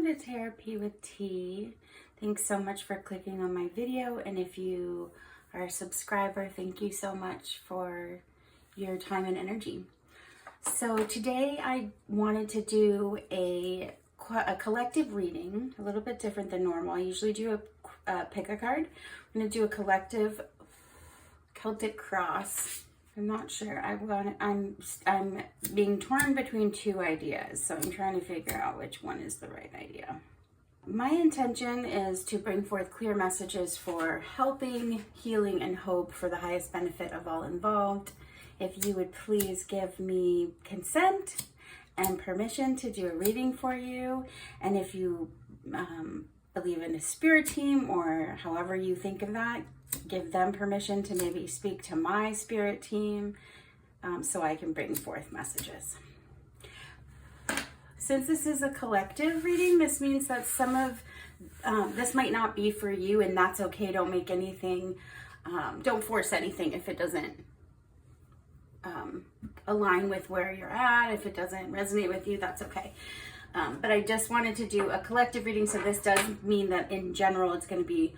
Welcome to Therapy with T. Thanks so much for clicking on my video, and if you are a subscriber, thank you so much for your time and energy. So today I wanted to do a collective reading, a little bit different than normal. I usually do a pick a card. I'm going to do a collective Celtic cross. I'm not sure. I'm being torn between two ideas, so I'm trying to figure out which one is the right idea. My intention is to bring forth clear messages for helping, healing, and hope for the highest benefit of all involved. If you would please give me consent and permission to do a reading for you, and if you believe in a spirit team or however you think of that, give them permission to maybe speak to my spirit team so I can bring forth messages. Since this is a collective reading, this means that some of this might not be for you, and that's okay. Don't make anything, don't force anything if it doesn't align with where you're at. If it doesn't resonate with you, that's okay. But I just wanted to do a collective reading, so this does mean that in general it's going to be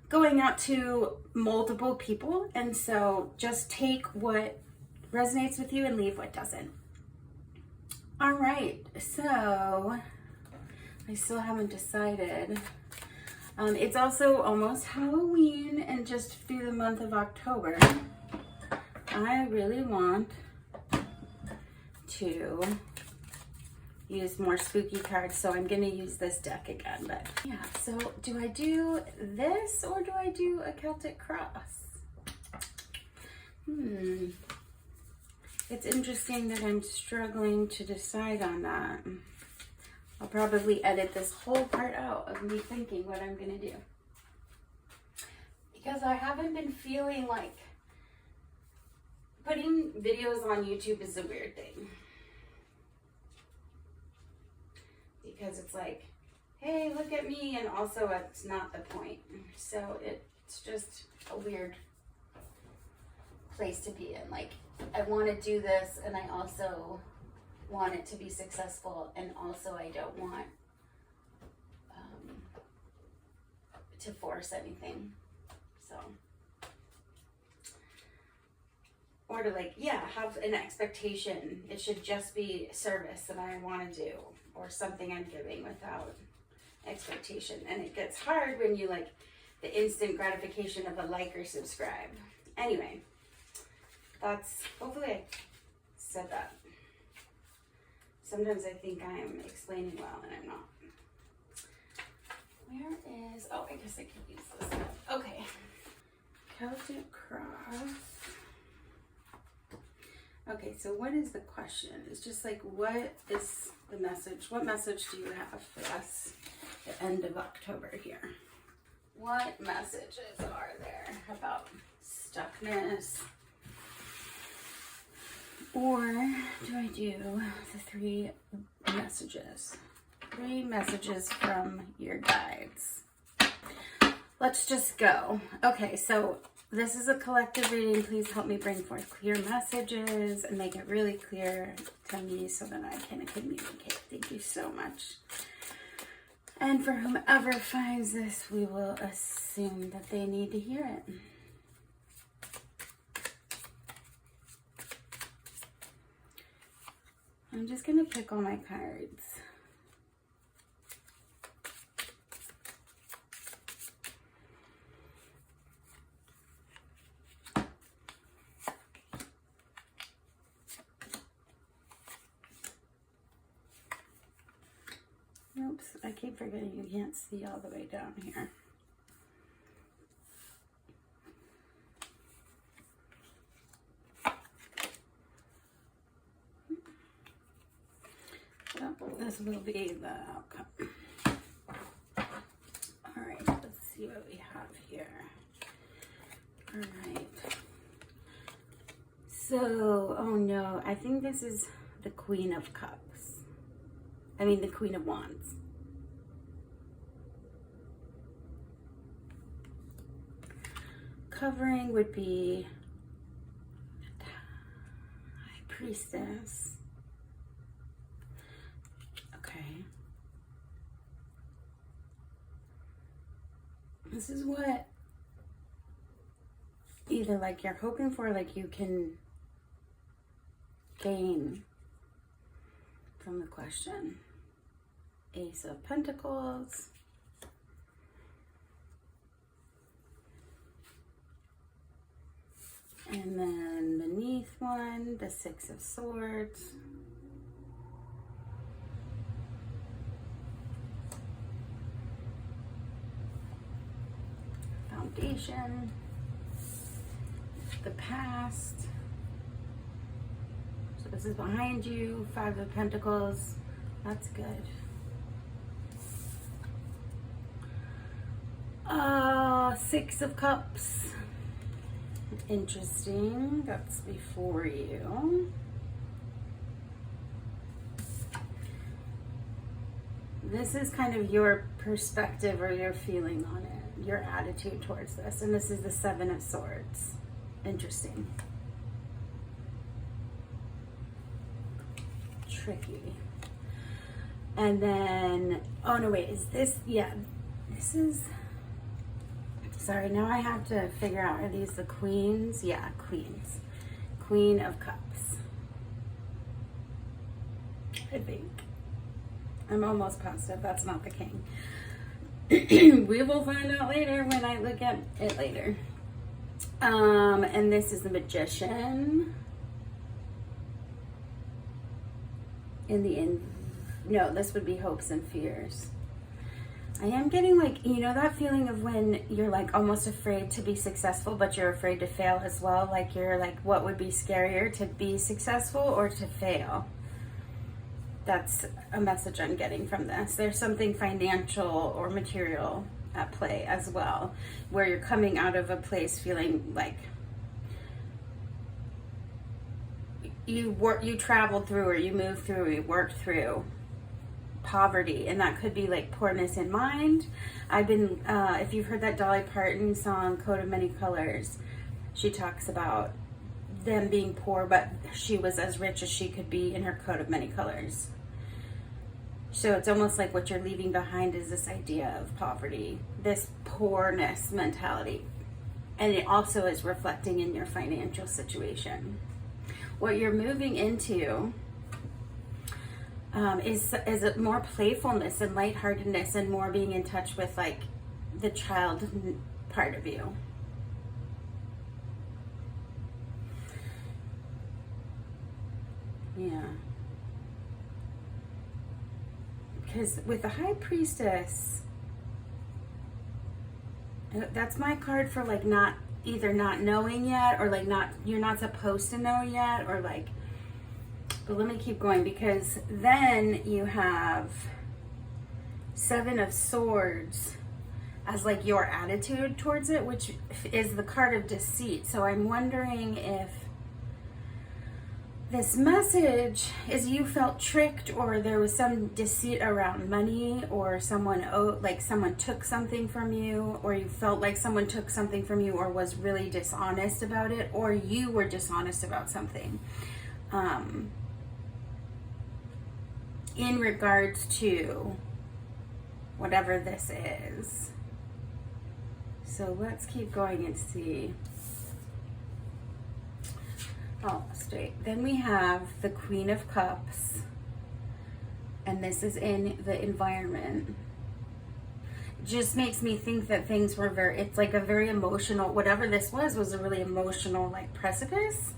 going out to multiple people, and so just take what resonates with you and leave what doesn't. All right, so I still haven't decided. It's also almost Halloween, and just through the month of October, I really want to use more spooky cards, so I'm gonna use this deck again. But yeah, so do I do this or do I do a Celtic cross? It's interesting that I'm struggling to decide on that. I'll probably edit this whole part out of me thinking what I'm gonna do, because I haven't been feeling like putting videos on YouTube is a weird thing. Because it's like, hey, look at me, and also it's not the point. So it's just a weird place to be in. Like, I want to do this, and I also want it to be successful, and also I don't want to force anything. So, or to like, yeah, have an expectation. It should just be service that I want to do, or something I'm giving without expectation. And it gets hard when you like the instant gratification of a like or subscribe. Anyway, that's, hopefully I said that. Sometimes I think I'm explaining well and I'm not. Where is, oh, I guess I could use this one. Okay. Celtic cross. Okay, so what is the question? It's just like, what is the message? What message do you have for us at the end of October here? What messages are there about stuckness? Or do I do the three messages? 3 messages from your guides. Let's just go. Okay, so this is a collective reading. Please help me bring forth clear messages and make it really clear to me so that I can communicate. Thank you so much. And for whomever finds this, we will assume that they need to hear it. I'm just going to pick all my cards. Oops, I keep forgetting you can't see all the way down here. Well, this will be the outcome. All right, let's see what we have here. All right. So, oh no, I think this is the Queen of Cups. I mean, the Queen of Wands. Covering would be High Priestess. Okay. This is what either like you're hoping for, like you can gain from the question. Ace of Pentacles. And then beneath one, the Six of Swords. Foundation. The past. So this is behind you, Five of Pentacles. That's good. Six of Cups. Interesting. That's before you. This is kind of your perspective or your feeling on it, your attitude towards this. And this is the Seven of Swords. Interesting. Tricky. And then, oh no, wait, is this, yeah, this is, sorry, now I have to figure out, are these the queens? Yeah, queens. Queen of Cups. I think. I'm almost positive that's not the king. We will find out later when I look at it later. And this is the Magician. No, this would be Hopes and Fears. I am getting like, you know that feeling of when you're like almost afraid to be successful, but you're afraid to fail as well? Like you're like, what would be scarier, to be successful or to fail? That's a message I'm getting from this. There's something financial or material at play as well, where you're coming out of a place feeling like you traveled through, or you moved through, or you worked through poverty, and that could be like poorness in mind. I've been, if you've heard that Dolly Parton song, Coat of Many Colors, she talks about them being poor, but she was as rich as she could be in her coat of many colors. So it's almost like what you're leaving behind is this idea of poverty, this poorness mentality. And it also is reflecting in your financial situation. What you're moving into is more playfulness and lightheartedness, and more being in touch with like the child part of you. Yeah. Because with the High Priestess, that's my card for like not either not knowing yet, or like you're not supposed to know yet, or like, but let me keep going, because then you have Seven of Swords as like your attitude towards it, which is the card of deceit. So I'm wondering if this message is you felt tricked, or there was some deceit around money, or someone took something from you, or you felt like someone took something from you, or was really dishonest about it, or you were dishonest about something. In regards to whatever this is. So let's keep going and see. Oh, straight. Then we have the Queen of Cups, and this is in the environment. Just makes me think that things were it's like a very emotional, whatever this was a really emotional like precipice.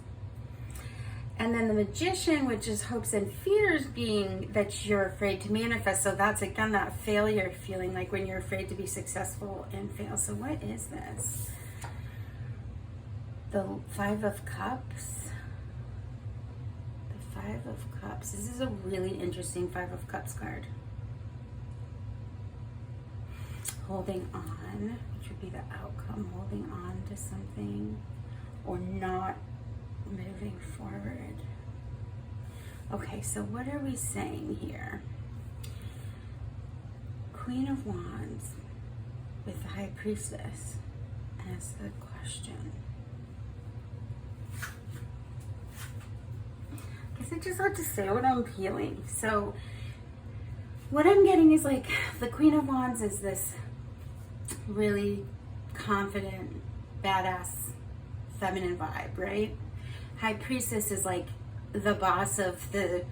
And then the Magician, which is hopes and fears, being that you're afraid to manifest. So that's again that failure feeling, like when you're afraid to be successful and fail. So what is this? The Five of Cups. Five of Cups. This is a really interesting Five of Cups card. Holding on, which would be the outcome. Holding on to something, or not moving forward. Okay, so what are we saying here? Queen of Wands with the High Priestess as the question. I just have to say what I'm feeling. So what I'm getting is like the Queen of Wands is this really confident, badass, feminine vibe, right? High Priestess is like the boss of the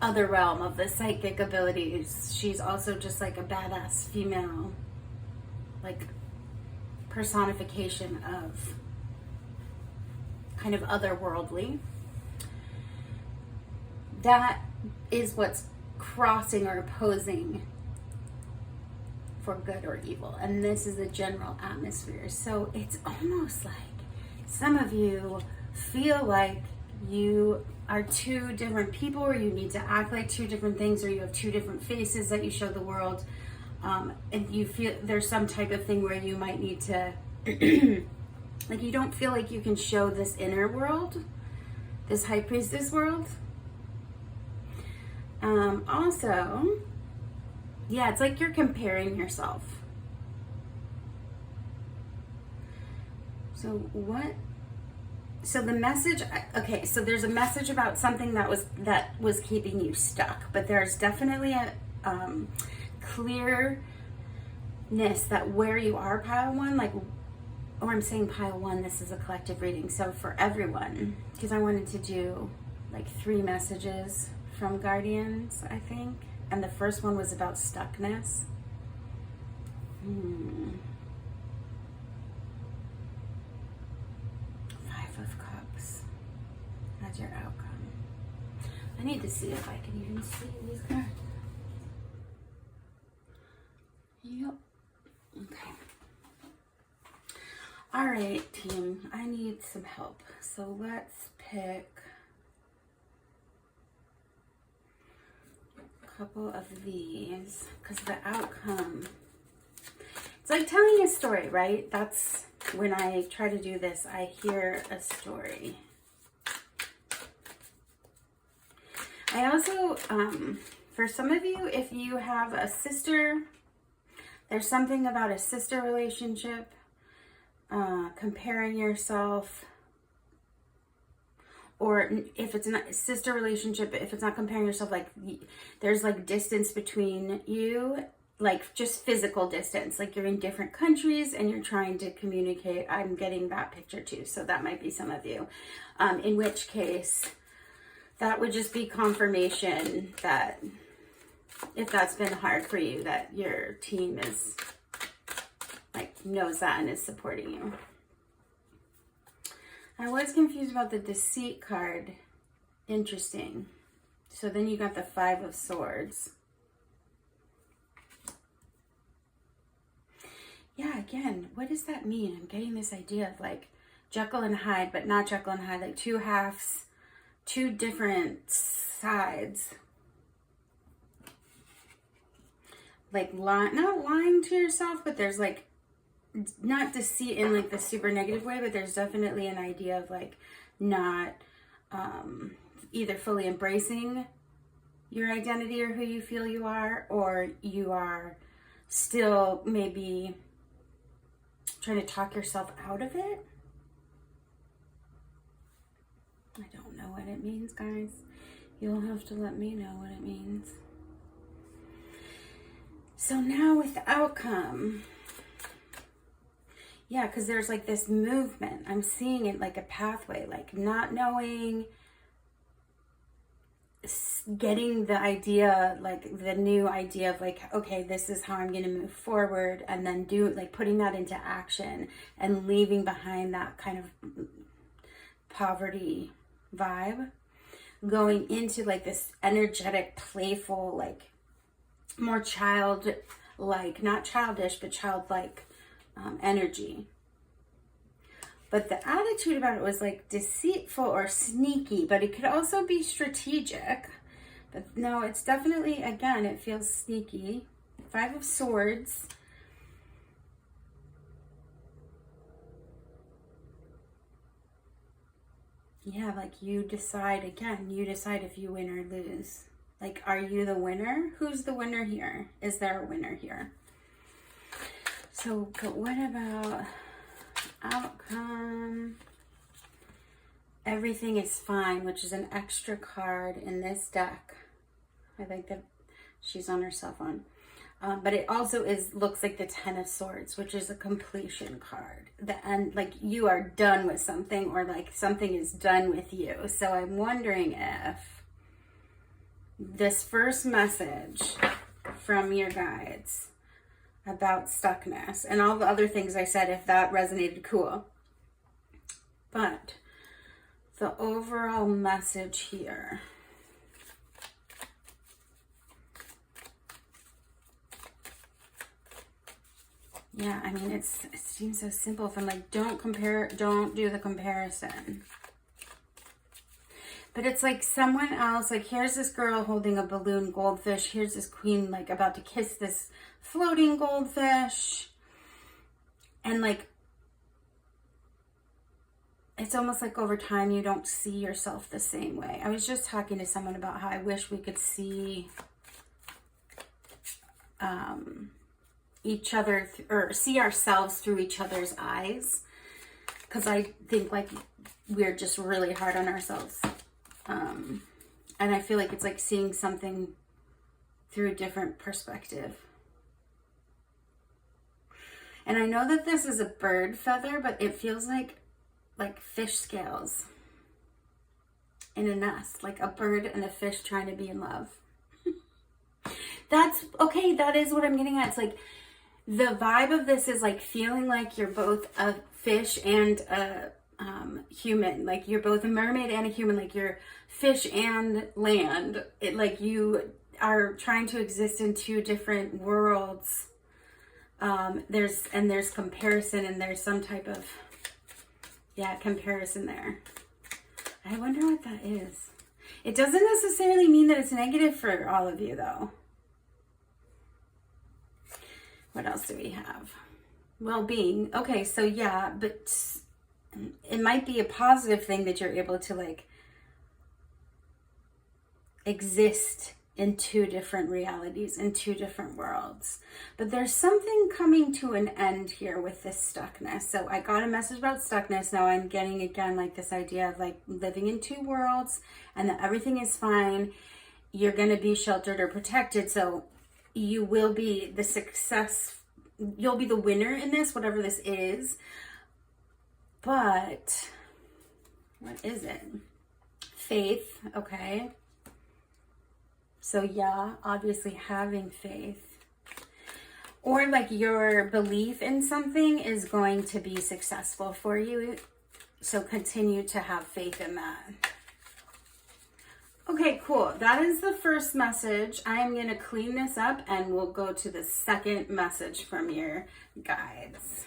other realm of the psychic abilities. She's also just like a badass female, like personification of kind of otherworldly. That is what's crossing or opposing for good or evil. And this is the general atmosphere. So it's almost like some of you feel like you are two different people, or you need to act like two different things, or you have two different faces that you show the world. And you feel there's some type of thing where you might need to, like, you don't feel like you can show this inner world, this High Priestess world. Also, yeah, it's like you're comparing yourself. So the message, okay, so there's a message about something that was keeping you stuck, but there's definitely a clearness that where you are, pile one, like, or I'm saying pile one, this is a collective reading, so for everyone, because I wanted to do like 3 messages from guardians, I think, and the first one was about stuckness. 5 of Cups as your outcome. I need to see if I can even see these cards. Yep. Okay. All right, team. I need some help. So let's pick a couple of these, because the outcome, it's like telling a story, right? That's when I try to do this, I hear a story. I also, for some of you, if you have a sister, there's something about a sister relationship, comparing yourself, or if it's not a sister relationship, if it's not comparing yourself, like there's like distance between you, like just physical distance, like you're in different countries and you're trying to communicate. I'm getting that picture too, so that might be some of you, in which case that would just be confirmation that if that's been hard for you, that your team is like knows that and is supporting you. I was confused about the Deceit card. Interesting. So then you got the 5 of Swords. Yeah, again, what does that mean? I'm getting this idea of like Jekyll and Hyde, but not Jekyll and Hyde, like 2 halves, 2 different sides. Like not lying to yourself, but there's like not deceit in like the super negative way, but there's definitely an idea of like not either fully embracing your identity or who you feel you are, or you are still maybe trying to talk yourself out of it. I don't know what it means, guys. You'll have to let me know what it means. So now with the outcome, yeah, because there's like this movement. I'm seeing it like a pathway, like not knowing, getting the idea, like the new idea of like, okay, this is how I'm going to move forward, and then putting that into action and leaving behind that kind of poverty vibe, going into like this energetic, playful, like more childlike, not childish, but childlike energy. But the attitude about it was like deceitful or sneaky, but it could also be strategic. But no, it's definitely, again, it feels sneaky. 5 of Swords. Yeah, like you decide if you win or lose. Like, are you the winner? Who's the winner here? Is there a winner here? So, but what about outcome? Everything is fine, which is an extra card in this deck. I think that she's on her cell phone. But it also looks like the Ten of Swords, which is a completion card. The end, like you are done with something, or like something is done with you. So I'm wondering if this first message from your guides about stuckness and all the other things I said, if that resonated, cool. But the overall message here. Yeah, I mean, it seems so simple. If I'm like, don't do the comparison. But it's like someone else, like here's this girl holding a balloon goldfish. Here's this queen like about to kiss this floating goldfish. And like, it's almost like over time you don't see yourself the same way. I was just talking to someone about how I wish we could see each other or see ourselves through each other's eyes, because I think like we're just really hard on ourselves, and I feel like it's like seeing something through a different perspective. And I know that this is a bird feather, but it feels like fish scales in a nest, like a bird and a fish trying to be in love. That's okay. That is what I'm getting at. It's like the vibe of this is like feeling like you're both a fish and a human. Like you're both a mermaid and a human. Like you're fish and land. It like you are trying to exist in two different worlds. There's comparison, and there's some type of comparison there. I wonder what that is. It doesn't necessarily mean that it's negative for all of you though. What else do we have? Well-being. Okay, so yeah, but it might be a positive thing that you're able to like exist in two different realities, in two different worlds. But there's something coming to an end here with this stuckness. So I got a message about stuckness. Now I'm getting again like this idea of like living in two worlds and that everything is fine. You're going to be sheltered or protected. So you will be the success, you'll be the winner in this, whatever this is. But what is it? Faith, okay. So yeah, obviously having faith. Or like your belief in something is going to be successful for you. So continue to have faith in that. Okay, cool. That is the first message. I am going to clean this up and we'll go to the second message from your guides.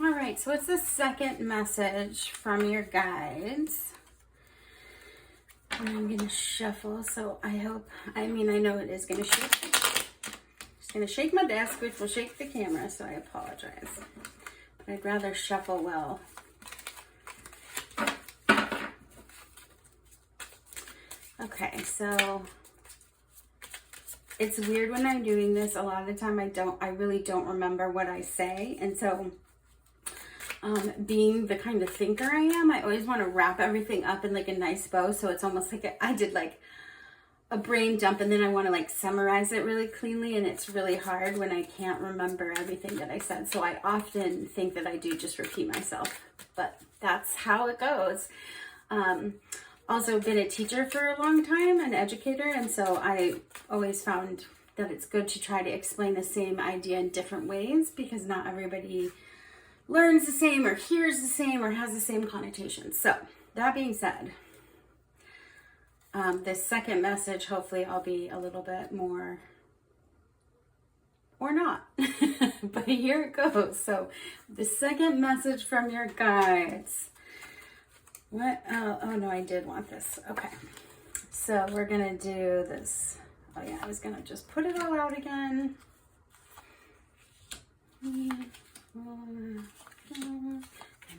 All right, so it's the second message from your guides. And I'm going to shuffle, so I know it is going to shake. It's going to shake my desk, which will shake the camera, so I apologize. But I'd rather shuffle well. Okay, so it's weird when I'm doing this. A lot of the time I really don't remember what I say, and so being the kind of thinker I am, I always want to wrap everything up in like a nice bow, so it's almost like I did like a brain dump, and then I want to like summarize it really cleanly, and it's really hard when I can't remember everything that I said. So I often think that I do just repeat myself, but that's how it goes. Also been a teacher for a long time, an educator, and so I always found that it's good to try to explain the same idea in different ways, because not everybody learns the same or hears the same or has the same connotation. So that being said, this second message, hopefully I'll be a little bit more, or not, but here it goes. So the second message from your guides. What? Oh no, I did want this. Okay. So we're going to do this. Oh yeah, I was going to just put it all out again. 3, 4, 5, and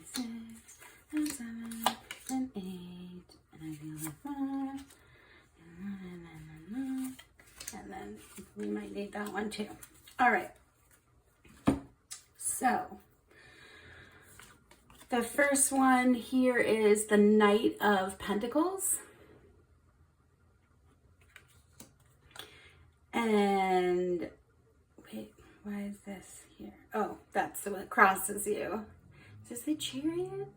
6, and 7, and 8, and I feel like 5, and then we might need that one too. All right. So the first one here is the Knight of Pentacles. That's what crosses you. Is this the Chariot?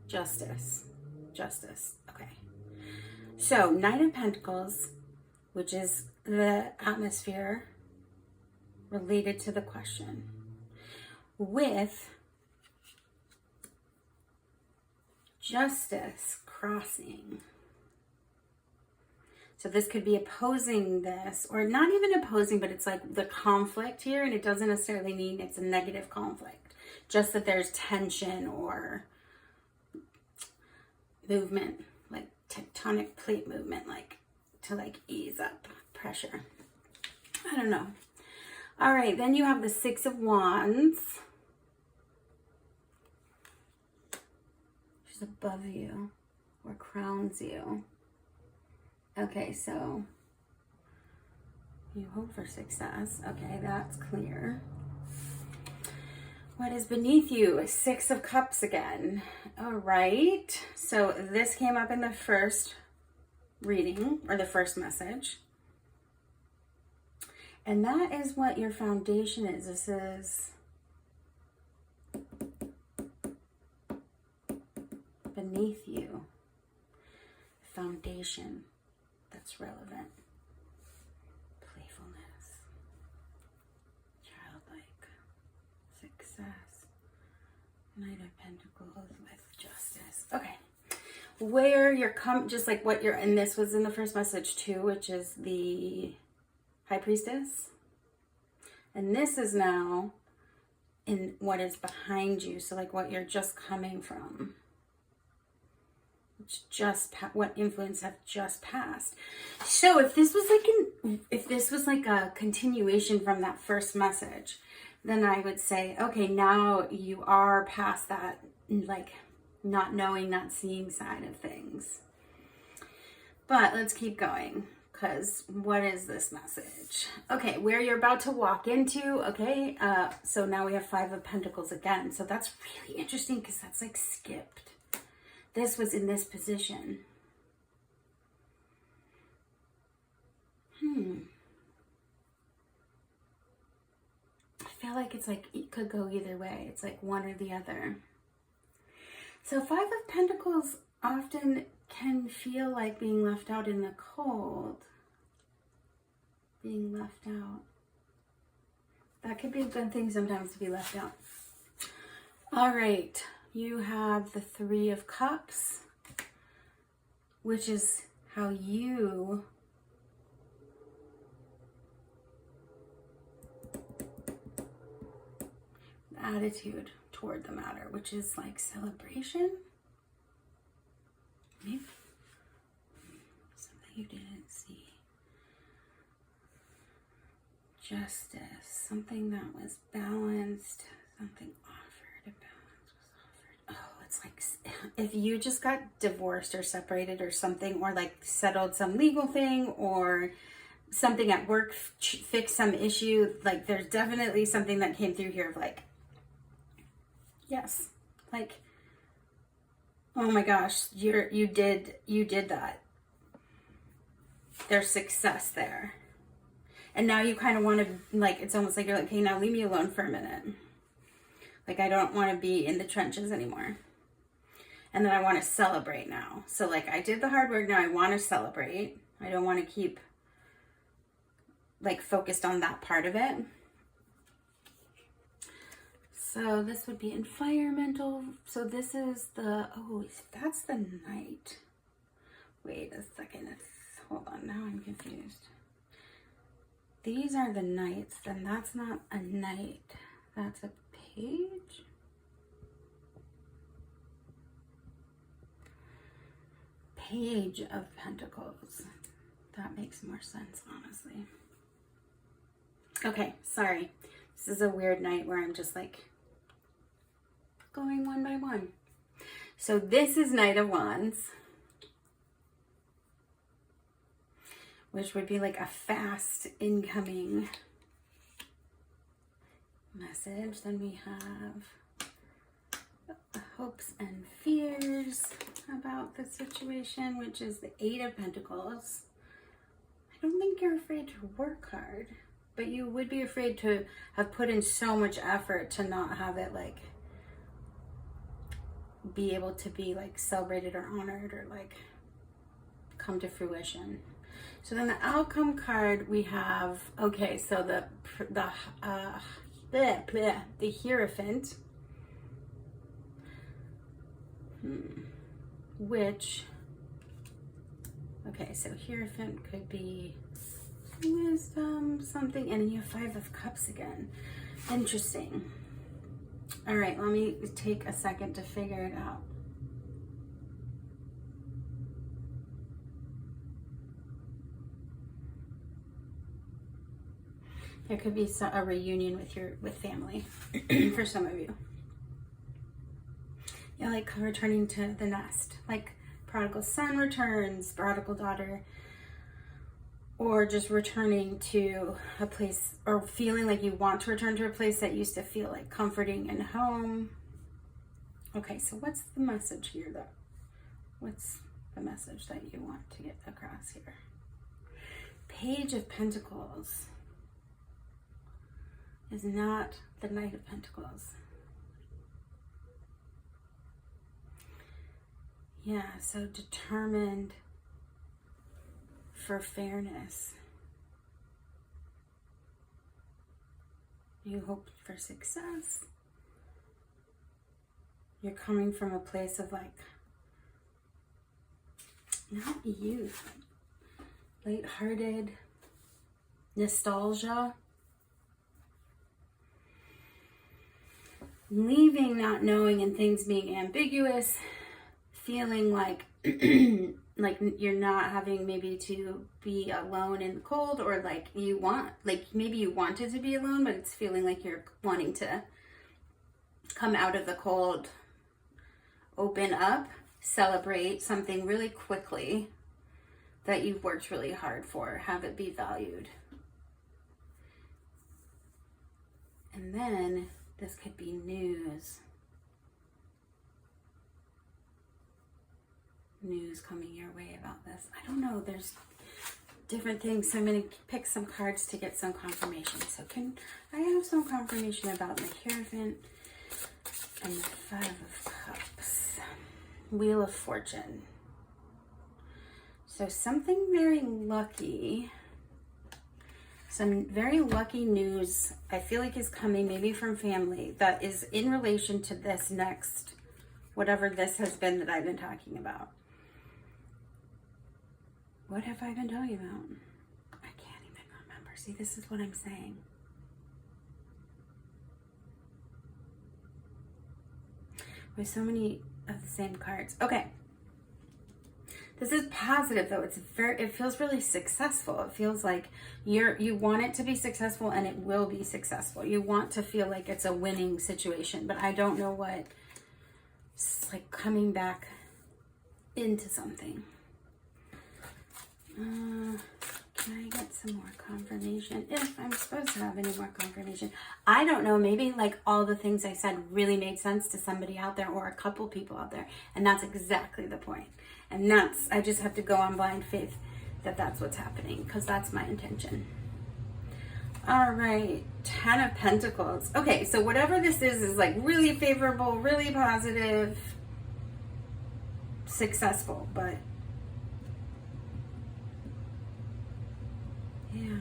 Justice. Justice. Okay. So, Knight of Pentacles, which is the atmosphere related to the question, with Justice crossing. So this could be opposing this, or not even opposing, but it's like the conflict here, and it doesn't necessarily mean it's a negative conflict. Just that there's tension or movement, like tectonic plate movement, like to like ease up pressure. I don't know. All right, then you have the Six of Wands. She's above you or crowns you. Okay, so you hope for success. Okay, that's clear. What is beneath you? Six of Cups again. All right, so this came up in the first reading or the first message. And that is what your foundation is. This is beneath you. Foundation that's relevant. Playfulness. Childlike. Success. Knight of Pentacles with Justice. Okay. Where you're just like what you're, and this was in the first message too, which is the High Priestess. And this is now in what is behind you. So like what you're just coming from. It's just what influence have just passed. So if this was like a continuation from that first message, then I would say, okay, now you are past that, like not knowing, not seeing side of things. But let's keep going. Because what is this message? Okay, where you're about to walk into, okay, so now we have Five of Pentacles again. So that's really interesting because that's like skipped. This was in this position. I feel like it's like, it could go either way. It's like one or the other. So Five of Pentacles often can feel like being left out in the cold. Being left out. That could be a good thing sometimes to be left out. All right. You have the Three of Cups, which is how you attitude toward the matter, which is like celebration. Maybe something you didn't see. Justice, something that was balanced, something offered, a balance was offered. Oh, it's like if you just got divorced or separated or something, or like settled some legal thing, or something at work fixed some issue, like there's definitely something that came through here of like, yes, like, oh my gosh, you did that. There's success there. And now you kind of want to, like, it's almost like you're like, okay, now leave me alone for a minute. Like, I don't want to be in the trenches anymore. And then I want to celebrate now. So, like, I did the hard work, now I want to celebrate. I don't want to keep, like, focused on that part of it. So, this would be environmental. So, this is the, oh, that's the Knight. Wait a second. Hold on, now I'm confused. These are the Knights, then that's not a Knight. That's a Page. Page of Pentacles. That makes more sense, honestly. Okay, sorry. This is a weird night where I'm just like going one by one. So this is Knight of Wands, which would be like a fast incoming message. Then we have hopes and fears about the situation, which is the Eight of Pentacles. I don't think you're afraid to work hard. But you would be afraid to have put in so much effort to not have it like be able to be like celebrated or honored or like come to fruition. So then the outcome card we have, okay, so the Hierophant, which, okay, so Hierophant could be wisdom, something, and you have 5 of Cups again. Interesting. All right, let me take a second to figure it out. There could be a reunion with family for some of you. Yeah, like returning to the nest, like prodigal son returns, prodigal daughter, or just returning to a place or feeling like you want to return to a place that used to feel like comforting and home. Okay, so what's the message here though? What's the message that you want to get across here? Page of Pentacles is not the Knight of Pentacles. Yeah, so determined for fairness. You hope for success. You're coming from a place of like, not youth, lighthearted, nostalgia. Leaving not knowing and things being ambiguous, feeling like like you're not having maybe to be alone in the cold, or like you want, like maybe you wanted to be alone, but it's feeling like you're wanting to come out of the cold, open up, celebrate something really quickly that you've worked really hard for, have it be valued. And then this could be news. News coming your way about this. I don't know, there's different things, so I'm going to pick some cards to get some confirmation. So can I have some confirmation about the Hierophant and the 5 of Cups? Wheel of Fortune. So something very lucky, some very lucky news I feel like is coming maybe from family that is in relation to this next, whatever this has been that I've been talking about. What have I been talking about? I can't even remember. See, this is what I'm saying. With so many of the same cards. Okay. This is positive though. It feels really successful. It feels like you want it to be successful, and it will be successful. You want to feel like it's a winning situation, but I don't know what. It's like coming back into something. Can I get some more confirmation? If I'm supposed to have any more confirmation. I don't know, maybe like all the things I said really made sense to somebody out there or a couple people out there. And that's exactly the point. And I just have to go on blind faith that that's what's happening, because that's my intention. All right, 10 of Pentacles. Okay, so whatever this is like really favorable, really positive, successful, but yeah,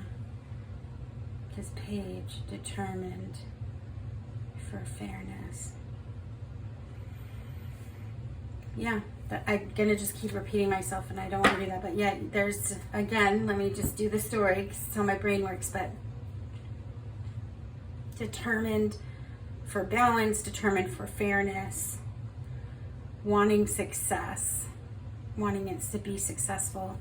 this Page, determined for fairness. Yeah, but I'm gonna just keep repeating myself, and I don't want to do that. But yeah, there's, again, let me just do the story, 'cause it's how my brain works. But determined for balance, determined for fairness, wanting success, wanting it to be successful,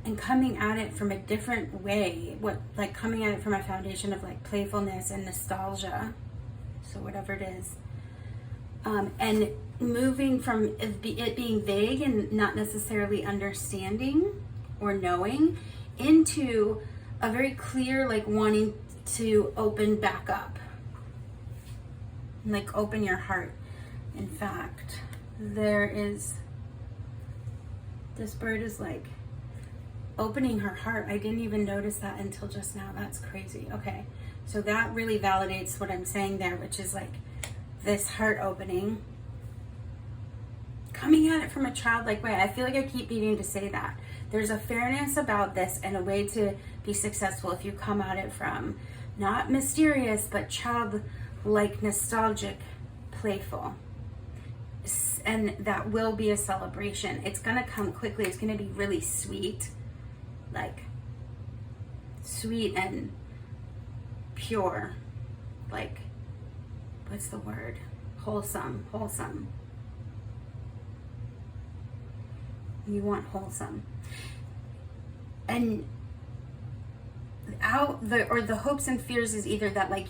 and coming at it from a different way. Like coming at it from a foundation of like playfulness and nostalgia. So whatever it is. And moving from it being vague and not necessarily understanding or knowing into a very clear, like wanting to open back up. Like open your heart. In fact, this bird is like opening her heart. I didn't even notice that until just now. That's crazy. Okay, so that really validates what I'm saying there, which is like this heart opening, coming at it from a childlike way. I feel like I keep needing to say that. There's a fairness about this and a way to be successful if you come at it from not mysterious, but childlike, nostalgic, playful. And that will be a celebration. It's gonna come quickly. It's gonna be really sweet, like sweet and pure, like, what's the word? Wholesome. You want wholesome. And the hopes and fears is either that like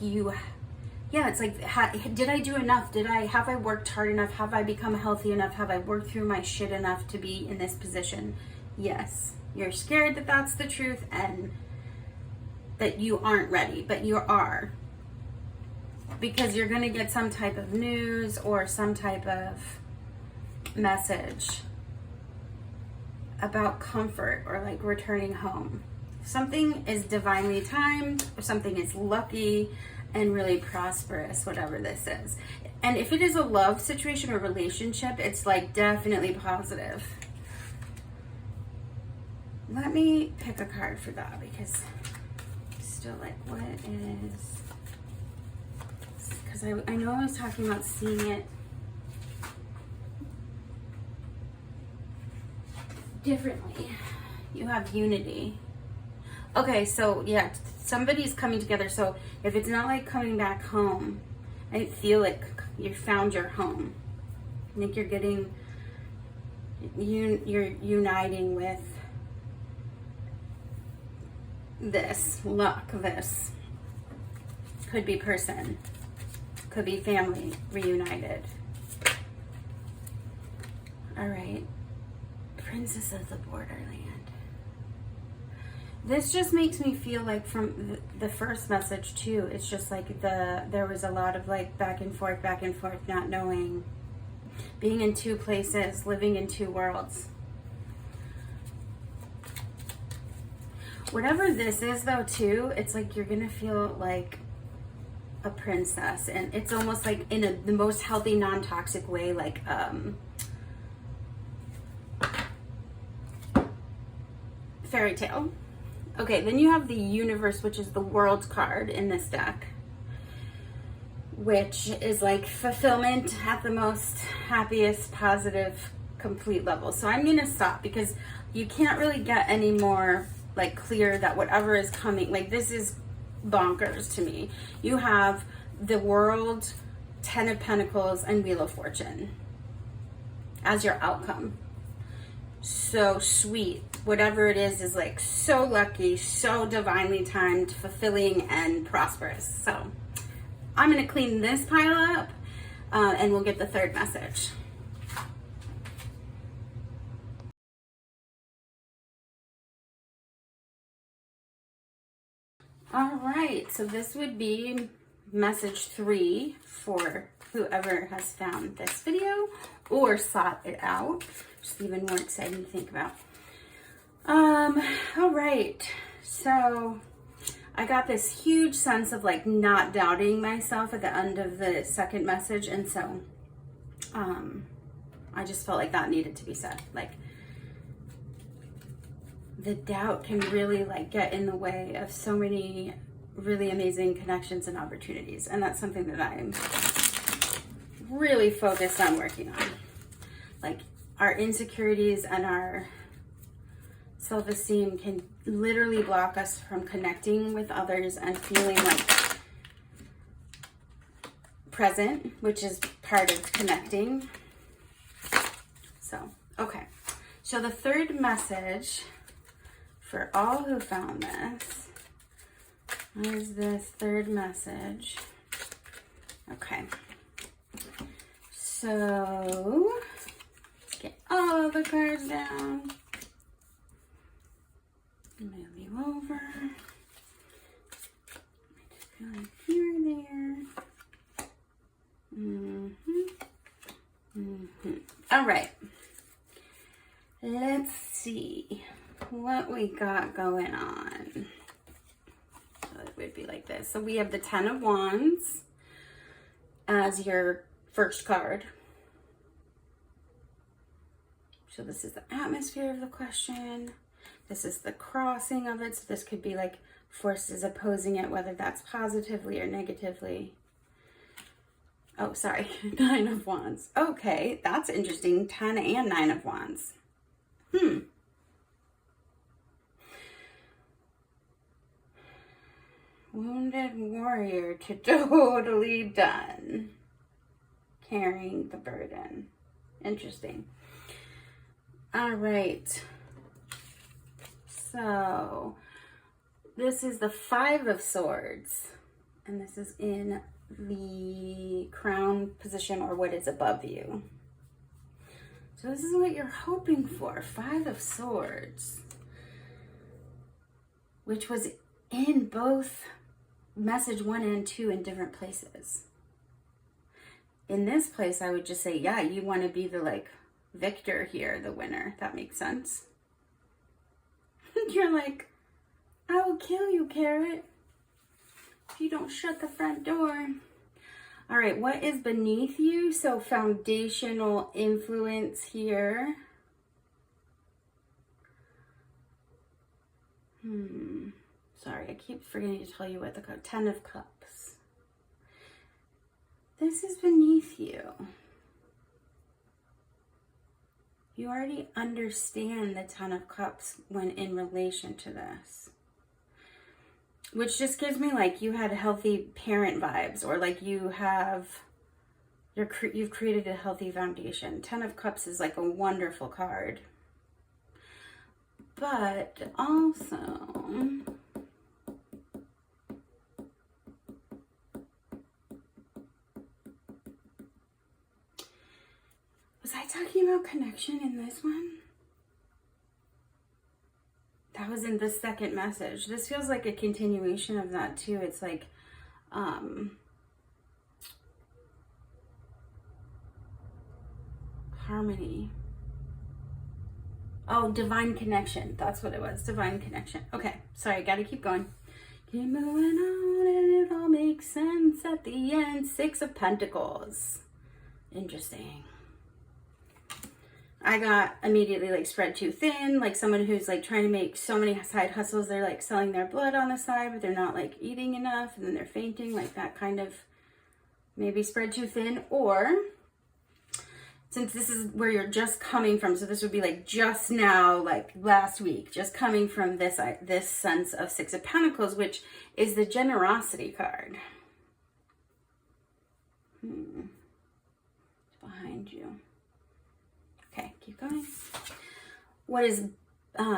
it's like, did I do enough? Have I worked hard enough? Have I become healthy enough? Have I worked through my shit enough to be in this position? Yes. You're scared that that's the truth and that you aren't ready, but you are. Because you're going to get some type of news or some type of message about comfort or like returning home. Something is divinely timed, or something is lucky and really prosperous, whatever this is. And if it is a love situation or relationship, it's like definitely positive. Let me pick a card for that, because I'm still like, what is, because I know I was talking about seeing it differently. You have unity. Okay, so yeah, somebody's coming together. So if it's not like coming back home, I feel like you found your home. I think you're getting, you're uniting with this luck. This could be person, could be family reunited. All right, Princess of the Borderland. This just makes me feel like from the first message too, it's just like there was a lot of like back and forth, not knowing, being in two places, living in two worlds. Whatever this is though too, it's like you're gonna feel like a princess, and it's almost like in the most healthy, non-toxic way, like fairy tale. Okay, then you have the Universe, which is the World card in this deck, which is like fulfillment at the most happiest, positive, complete level. So I'm gonna stop because you can't really get any more like clear that whatever is coming, like this is bonkers to me. You have the World, 10 of Pentacles, and Wheel of Fortune as your outcome. So sweet. Whatever it is like so lucky, so divinely timed, fulfilling, and prosperous. So I'm going to clean this pile up and we'll get the third message. All right, so this would be message 3 for whoever has found this video or sought it out. Just even more exciting to think about. All right, so I got this huge sense of like not doubting myself at the end of the second message, and so I just felt like that needed to be said. Like the doubt can really like get in the way of so many really amazing connections and opportunities, and that's something that I'm really focused on working on. Like our insecurities and our self-esteem can literally block us from connecting with others and feeling like present, which is part of connecting. So, okay. So the third message for all who found this, what is this third message? Okay. So, let's get all the cards down. Move you over. Feel like here and there. All right. Let's see. what we got going on. So it would be like this. So we have the Ten of Wands as your first card. So this is the atmosphere of the question. This is the crossing of it. So this could be like forces opposing it, whether that's positively or negatively. Oh, sorry, Nine of Wands. Okay, that's interesting. 10 and 9 of Wands. Wounded warrior to totally done. Carrying the burden. Interesting. All right. So, this is the Five of Swords. And this is in the crown position, or what is above you. So this is what you're hoping for. Five of Swords. Which was in both message 1 and 2 in different places. In this place, I would just say, yeah, you want to be the like victor here, the winner. That makes sense. You're like, I will kill you, Carrot, if you don't shut the front door. All right, what is beneath you? So foundational influence here. Sorry, I keep forgetting to tell you what the card. 10 of Cups. This is beneath you. You already understand the 10 of Cups when in relation to this. Which just gives me like you had healthy parent vibes, or like you've created a healthy foundation. 10 of Cups is like a wonderful card. But also, was I talking about connection in this one? That was in the second message. This feels like a continuation of that too. It's like, harmony. Oh, divine connection. That's what it was. Divine connection. Okay. Sorry. Got to keep going. Keep moving on and it all makes sense at the end. 6 of Pentacles. Interesting. I got immediately like spread too thin, like someone who's like trying to make so many side hustles. They're like selling their blood on the side, but they're not like eating enough, and then they're fainting, like that kind of maybe spread too thin. Or since this is where you're just coming from, so this would be like just now, like last week, just coming from this sense of 6 of Pentacles, which is the generosity card. Behind you. Okay, keep going. What is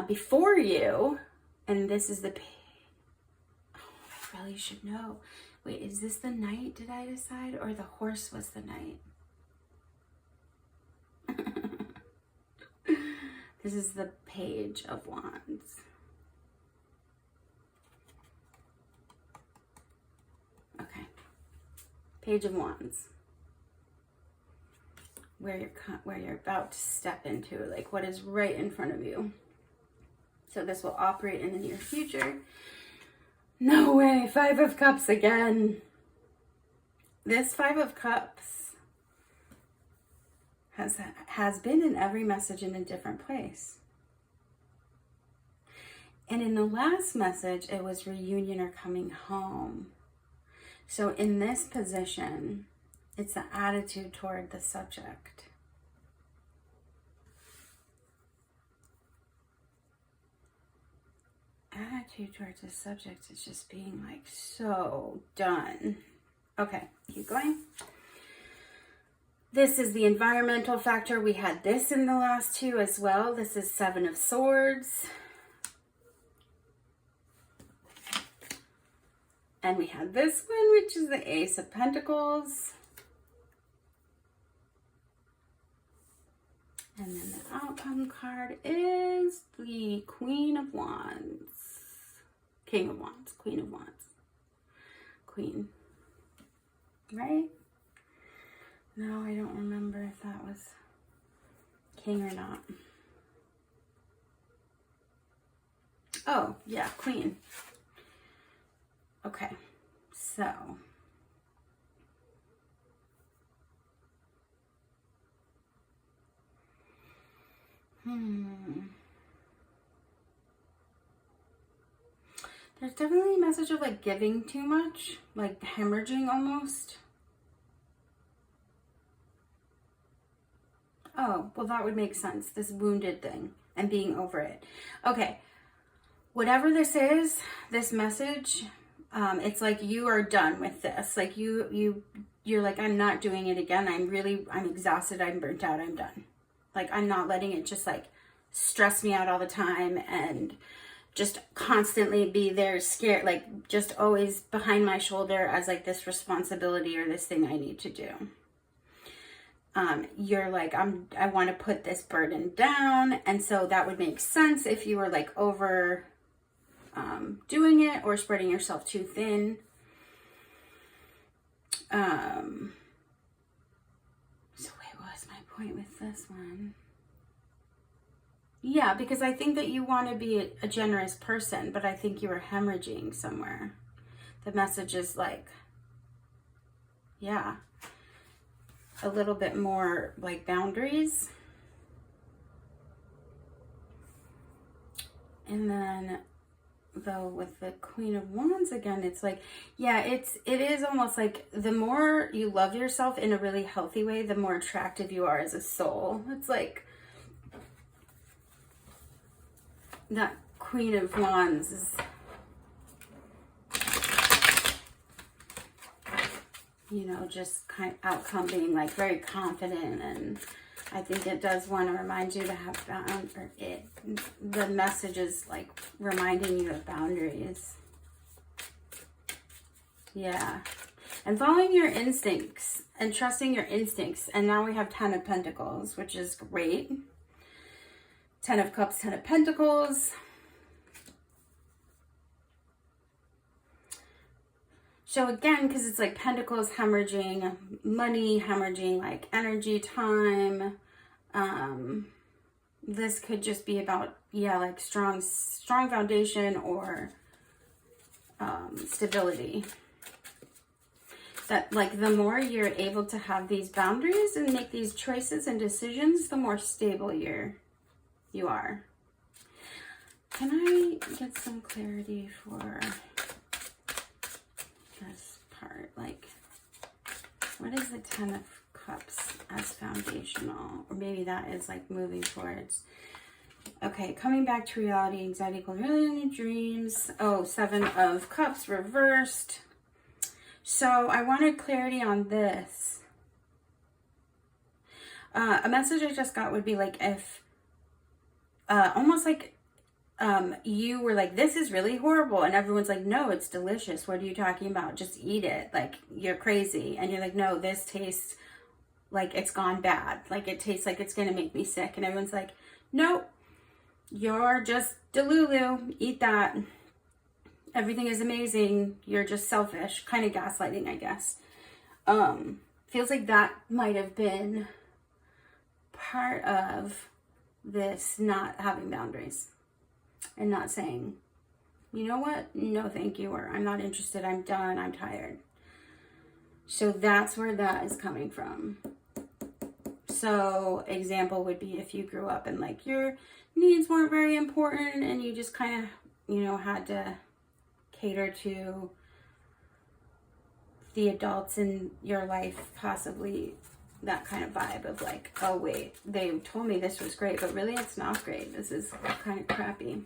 before you, and this is the, oh, I really should know. Wait, is this the Knight, did I decide? Or the Horse was the Knight? This is the Page of Wands. Okay. Page of Wands. Where you're about to step into, like what is right in front of you. So this will operate in the near future. No way, 5 of Cups again. This 5 of Cups has been in every message in a different place. And in the last message, it was reunion or coming home. So in this position, it's the attitude toward the subject. Attitude towards the subject is just being like so done. Okay, keep going. This is the environmental factor. We had this in the last two as well. This is 7 of Swords. And we had this one, which is the Ace of Pentacles. And then the outcome card is the Queen of Wands. King of Wands. Queen of Wands. Queen. Right? No, I don't remember if that was King or not. Oh, yeah, Queen. Okay, so. There's definitely a message of like giving too much, like hemorrhaging almost. Oh, well that would make sense. This wounded thing and being over it. Okay, whatever this is, this message, it's like you are done with this. Like you're like, I'm not doing it again. I'm exhausted. I'm burnt out. I'm done. Like I'm not letting it just like stress me out all the time and just constantly be there scared, like just always behind my shoulder as like this responsibility or this thing I need to do. You're like, I want to put this burden down. And so that would make sense if you were like over doing it or spreading yourself too thin. So wait, what was my point with this one? Yeah, because I think that you want to be a generous person, but I think you were hemorrhaging somewhere. The message is like, yeah, a little bit more like boundaries. And then though with the Queen of Wands again, it's like, yeah, it is almost like the more you love yourself in a really healthy way, the more attractive you are as a soul. It's like that Queen of Wands is, you know, just kind of outcome being like very confident, and I think it does want to remind you to have the message is like reminding you of boundaries. Yeah. And following your instincts and trusting your instincts. And now we have 10 of Pentacles, which is great. 10 of Cups, 10 of Pentacles. So again, because it's like Pentacles hemorrhaging, money hemorrhaging, like energy, time. This could just be about, yeah, like strong foundation or stability. That like the more you're able to have these boundaries and make these choices and decisions, the more stable you are. Can I get some clarity for this part? Like, what is the 10 of Cups as foundational? Or maybe that is like moving towards. Okay, coming back to reality, anxiety equals reality, dreams. Oh, 7 of Cups reversed. So I wanted clarity on this. A message I just got would be like if, almost like you were like, this is really horrible. And everyone's like, no, it's delicious. What are you talking about? Just eat it. Like, you're crazy. And you're like, no, this tastes like it's gone bad. Like, it tastes like it's going to make me sick. And everyone's like, nope, you're just delulu. Eat that. Everything is amazing. You're just selfish. Kind of gaslighting, I guess. Feels like that might have been part of this not having boundaries and not saying, you know what? No, thank you. Or I'm not interested. I'm done. I'm tired. So that's where that is coming from. So example would be if you grew up and like your needs weren't very important and you just kind of, you know, had to cater to the adults in your life, possibly that kind of vibe of like, oh wait, they told me this was great, but really it's not great. This is kind of crappy.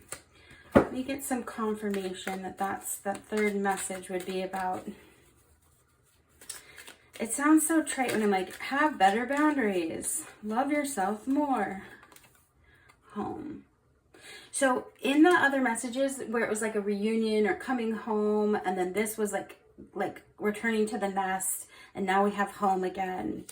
Let me get some confirmation that that third message would be about. It sounds so trite when I'm like, have better boundaries, love yourself more. Home. So in the other messages where it was like a reunion or coming home, and then this was like returning to the nest, and now we have home again.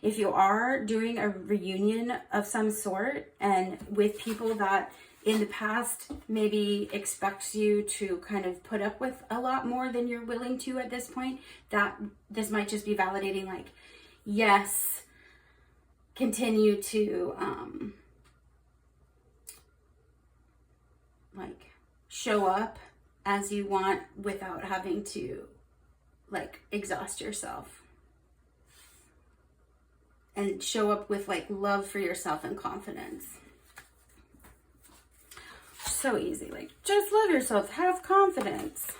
If you are doing a reunion of some sort and with people that in the past maybe expects you to kind of put up with a lot more than you're willing to at this point, that this might just be validating like, yes, continue to like show up as you want without having to like exhaust yourself. And show up with like love for yourself and confidence. So easy, like just love yourself, have confidence.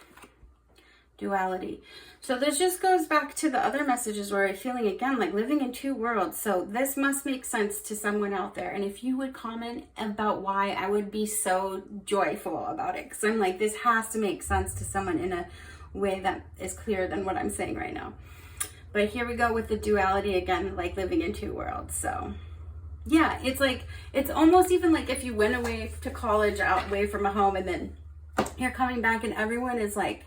Duality. So this just goes back to the other messages where I'm feeling again like living in two worlds. So this must make sense to someone out there. And if you would comment about why, I would be so joyful about it. Because I'm like, this has to make sense to someone in a way that is clearer than what I'm saying right now. But here we go with the duality again, like living in two worlds. So yeah, it's like, it's almost even like if you went away to college, away from a home, and then you're coming back and everyone is like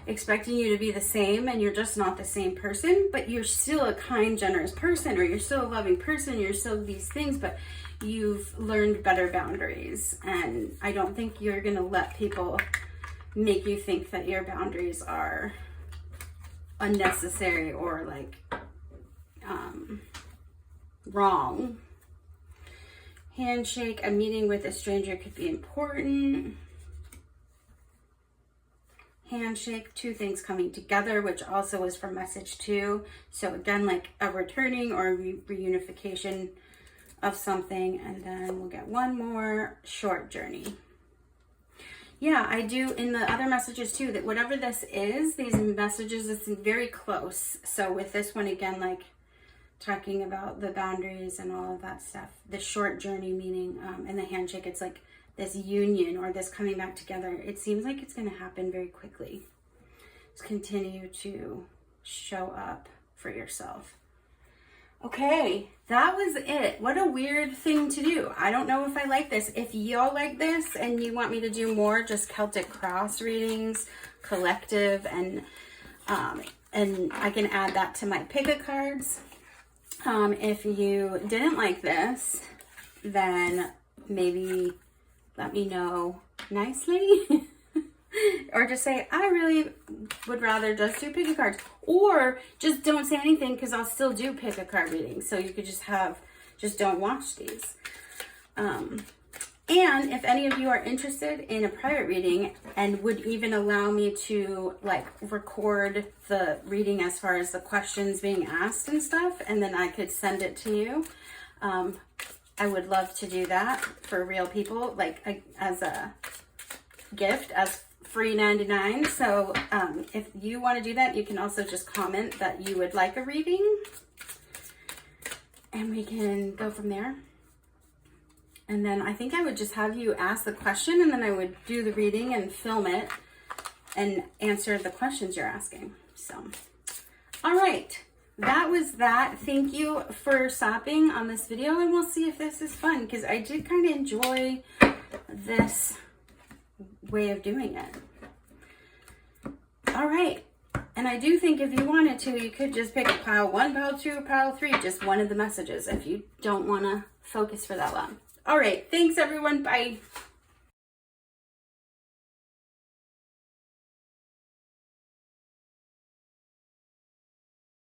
expecting you to be the same, and you're just not the same person, but you're still a kind, generous person, or you're still a loving person, you're still these things, but you've learned better boundaries. And I don't think you're gonna let people make you think that your boundaries are unnecessary or like wrong. Handshake, a meeting with a stranger could be important. Handshake, two things coming together, which also is from message 2. So again, like a returning or a reunification of something. And then we'll get one more, short journey. Yeah, I do in the other messages too, that whatever this is, these messages, it's very close. So with this one again, like talking about the boundaries and all of that stuff, the short journey meaning, and the handshake, it's like this union or this coming back together. It seems like it's going to happen very quickly. Just continue to show up for yourself. Okay, that was it. What a weird thing to do. I don't know if I like this. If y'all like this and you want me to do more just Celtic cross readings, collective, and I can add that to my pick-a cards. If you didn't like this, then maybe let me know nicely. Or just say, I really would rather just do pick a cards. Or just don't say anything, because I'll still do pick a card readings. So you could just don't watch these. And if any of you are interested in a private reading and would even allow me to like record the reading as far as the questions being asked and stuff, and then I could send it to you, I would love to do that for real people, like as a gift, as free 99. So if you want to do that, you can also just comment that you would like a reading, and we can go from there. And then I think I would just have you ask the question, and then I would do the reading and film it and answer the questions you're asking. So, all right, that was that. Thank you for stopping on this video, and we'll see if this is fun, because I did kind of enjoy this way of doing it. All right. And I do think if you wanted to, you could just pick a pile 1, pile 2, pile 3, just one of the messages if you don't want to focus for that long. All right. Thanks, everyone. Bye.